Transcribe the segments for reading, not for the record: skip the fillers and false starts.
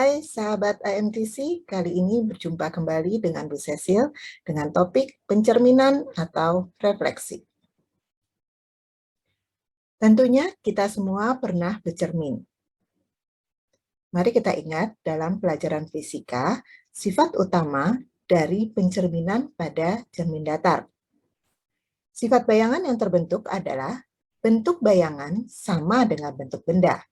Hai sahabat AMTC, kali ini berjumpa kembali dengan Bu Cecil dengan topik pencerminan atau refleksi. Tentunya kita semua pernah bercermin. Mari kita ingat dalam pelajaran fisika, sifat utama dari pencerminan pada cermin datar. Sifat bayangan yang terbentuk adalah bentuk bayangan sama dengan bentuk benda.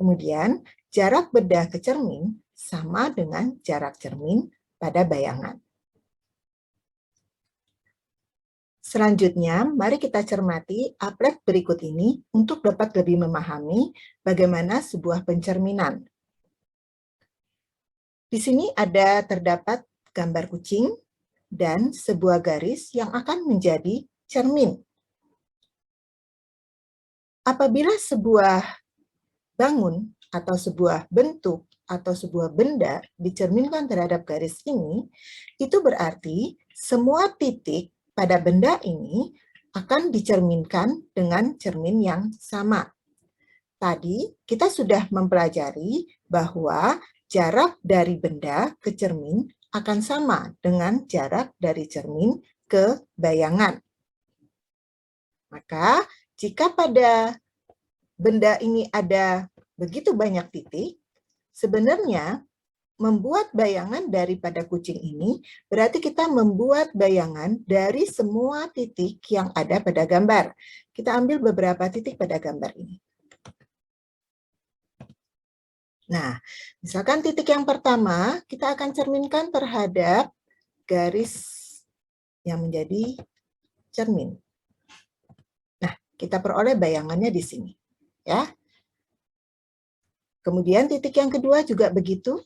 Kemudian, jarak benda ke cermin sama dengan jarak cermin pada bayangan. Selanjutnya, mari kita cermati aplet berikut ini untuk dapat lebih memahami bagaimana sebuah pencerminan. Di sini terdapat gambar kucing dan sebuah garis yang akan menjadi cermin. Apabila sebuah bangun atau sebuah bentuk atau sebuah benda dicerminkan terhadap garis ini, itu berarti semua titik pada benda ini akan dicerminkan dengan cermin yang sama. Tadi kita sudah mempelajari bahwa jarak dari benda ke cermin akan sama dengan jarak dari cermin ke bayangan. Maka jika pada benda ini ada begitu banyak titik, sebenarnya membuat bayangan daripada kucing ini berarti kita membuat bayangan dari semua titik yang ada pada gambar. Kita ambil beberapa titik pada gambar ini. Nah, misalkan titik yang pertama, kita akan cerminkan terhadap garis yang menjadi cermin. Nah, kita peroleh bayangannya di sini. Ya. Kemudian titik yang kedua juga begitu.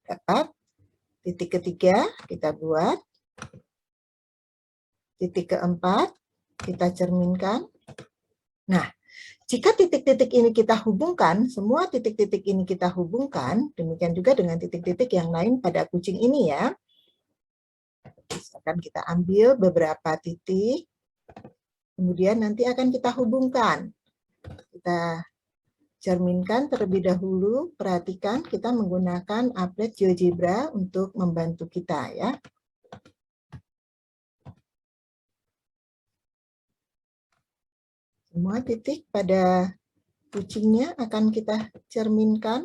Dapat. Titik ketiga kita buat. Titik keempat kita cerminkan. Nah, jika titik-titik ini kita hubungkan, semua titik-titik ini kita hubungkan, demikian juga dengan titik-titik yang lain pada kucing ini ya. Misalkan kita ambil beberapa titik, kemudian nanti akan kita hubungkan. Kita cerminkan terlebih dahulu, perhatikan kita menggunakan aplet GeoGebra untuk membantu kita ya. Semua titik pada kucingnya akan kita cerminkan.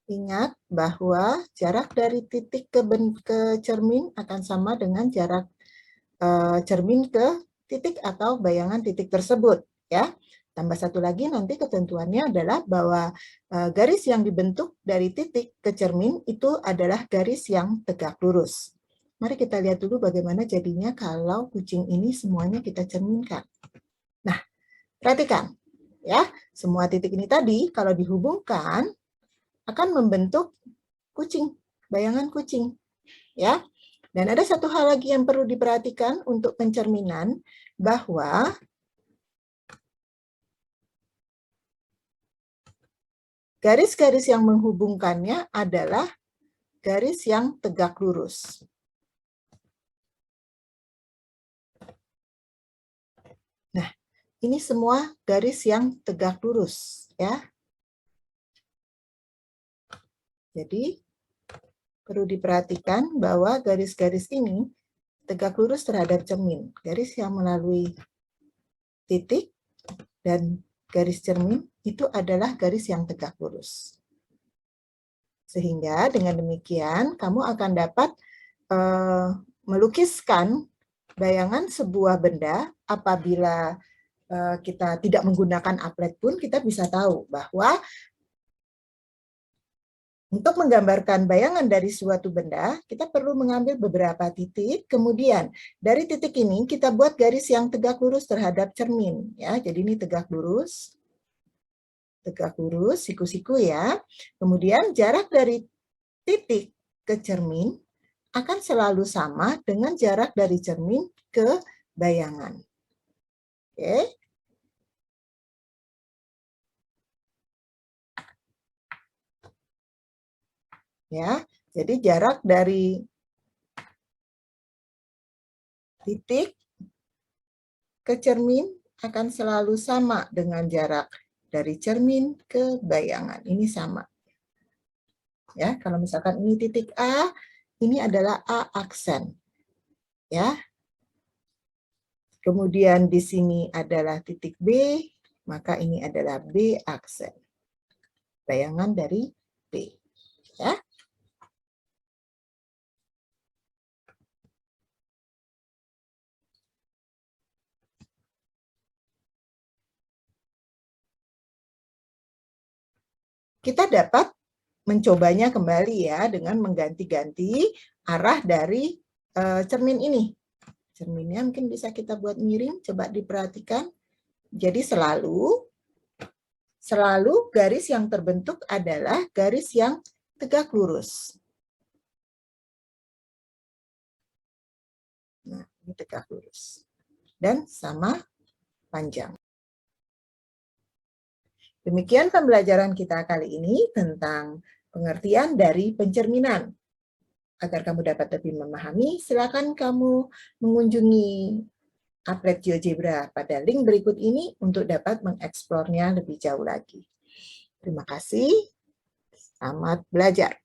Ingat bahwa jarak dari titik ke cermin akan sama dengan jarak cermin ke titik atau bayangan titik tersebut ya. Tambah satu lagi nanti ketentuannya adalah bahwa garis yang dibentuk dari titik ke cermin itu adalah garis yang tegak lurus. Mari kita lihat dulu bagaimana jadinya kalau kucing ini semuanya kita cerminkan. Nah, perhatikan ya, semua titik ini tadi kalau dihubungkan akan membentuk kucing, bayangan kucing ya. Dan ada satu hal lagi yang perlu diperhatikan untuk pencerminan, bahwa garis-garis yang menghubungkannya adalah garis yang tegak lurus. Nah, ini semua garis yang tegak lurus ya. Jadi perlu diperhatikan bahwa garis-garis ini tegak lurus terhadap cermin. Garis yang melalui titik dan garis cermin itu adalah garis yang tegak lurus. Sehingga dengan demikian kamu akan dapat melukiskan bayangan sebuah benda. Apabila kita tidak menggunakan aplet pun kita bisa tahu bahwa untuk menggambarkan bayangan dari suatu benda, kita perlu mengambil beberapa titik, kemudian dari titik ini kita buat garis yang tegak lurus terhadap cermin. Ya, jadi ini tegak lurus, siku-siku ya. Kemudian jarak dari titik ke cermin akan selalu sama dengan jarak dari cermin ke bayangan. Oke. Ya, jadi jarak dari titik ke cermin akan selalu sama dengan jarak dari cermin ke bayangan. Ini sama. Ya, kalau misalkan ini titik A, ini adalah A aksen. Ya. Kemudian di sini adalah titik B, maka ini adalah B aksen. Bayangan dari B. Ya. Kita dapat mencobanya kembali ya dengan mengganti-ganti arah dari cermin ini. Cerminnya mungkin bisa kita buat miring, coba diperhatikan. Jadi selalu garis yang terbentuk adalah garis yang tegak lurus. Nah, ini tegak lurus. Dan sama panjang. Demikian pembelajaran kita kali ini tentang pengertian dari pencerminan. Agar kamu dapat lebih memahami, silakan kamu mengunjungi Applet GeoGebra pada link berikut ini untuk dapat mengeksplornya lebih jauh lagi. Terima kasih. Selamat belajar.